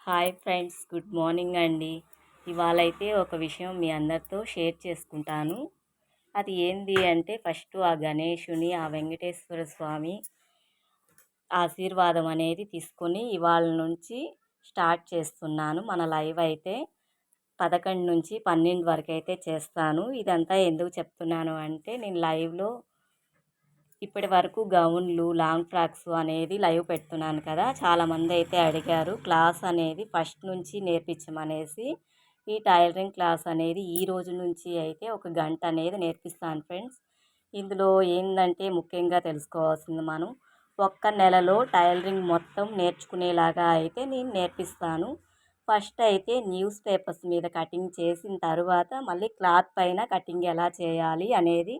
Hi friends, good morning అండి. ఇవాళ అయితే ఒక విషయం మీ అందరితో షేర్ చేసుకుంటాను. అది ఏంది అంటే ఫస్ట్ ఆ గణేషుని, ఆ వెంకటేశ్వర స్వామి ఆశీర్వాదం అనేది తీసుకొని ఇవాళ నుంచి స్టార్ట్ చేస్తున్నాను. మన లైవ్ అయితే 11 నుంచి 12 వరకు అయితే చేస్తాను. ఇదంతా ఎందుకు చెప్తున్నాను అంటే నేను లైవ్లో ఇప్పటి వరకు గౌన్లు, లాంగ్ ఫ్రాక్స్ అనేది లైవ్ పెడుతున్నాను కదా! చాలామంది అయితే అడిగారు క్లాస్ అనేది ఫస్ట్ నుంచి నేర్పించమనేసి. ఈ టైలరింగ్ క్లాస్ అనేది ఈ రోజు నుంచి అయితే ఒక గంట అనేది నేర్పిస్తాను ఫ్రెండ్స్. ఇందులో ఏందంటే ముఖ్యంగా తెలుసుకోవాల్సింది మనం ఒక్క నెలలో టైలరింగ్ మొత్తం నేర్చుకునేలాగా అయితే నేను నేర్పిస్తాను. ఫస్ట్ అయితే న్యూస్ పేపర్స్ మీద కటింగ్ చేసిన తరువాత మళ్ళీ క్లాత్ పైన కటింగ్ ఎలా చేయాలి అనేది,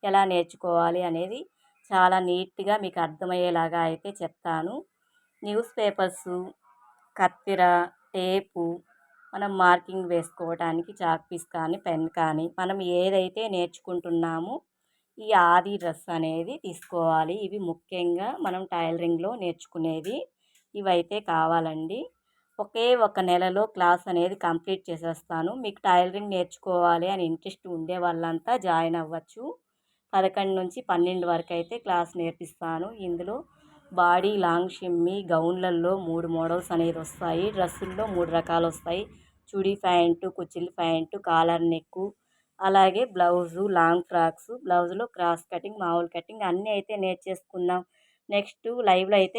ఎలా నేర్చుకోవాలి అనేది చాలా నీట్గా మీకు అర్థమయ్యేలాగా అయితే చెప్తాను. న్యూస్ పేపర్సు, కత్తెర, టేపు, మనం మార్కింగ్ వేసుకోవడానికి చాక్ పీస్ కానీ పెన్ కానీ మనం ఏదైతే నేర్చుకుంటున్నామో ఈ ఆది డ్రెస్ అనేది తీసుకోవాలి. ఇవి ముఖ్యంగా మనం టైలరింగ్లో నేర్చుకునేవి ఇవైతే కావాలండి. ఒకే ఒక నెలలో క్లాస్ అనేది కంప్లీట్ చేసేస్తాను. మీకు టైలరింగ్ నేర్చుకోవాలి అని ఇంట్రెస్ట్ ఉండే వాళ్ళంతా జాయిన్ అవ్వచ్చు. 11 నుంచి 12 వరకు అయితే క్లాస్ నేర్పిస్తాను. ఇందులో బాడీ లాంగ్ షిమ్మీ గౌన్లలో 3 మోడల్స్ అనేది వస్తాయి. డ్రెస్సుల్లో 3 రకాలు వస్తాయి. చుడీ ప్యాంటు, కుచ్చిళ్ళ ప్యాంటు, కాలర్ నెక్కు, అలాగే బ్లౌజు, లాంగ్ ఫ్రాక్స్, బ్లౌజులో క్రాస్ కటింగ్, మామూలు కటింగ్ అన్నీ అయితే నేర్చేసుకుందాం. నెక్స్ట్ లైవ్లో అయితే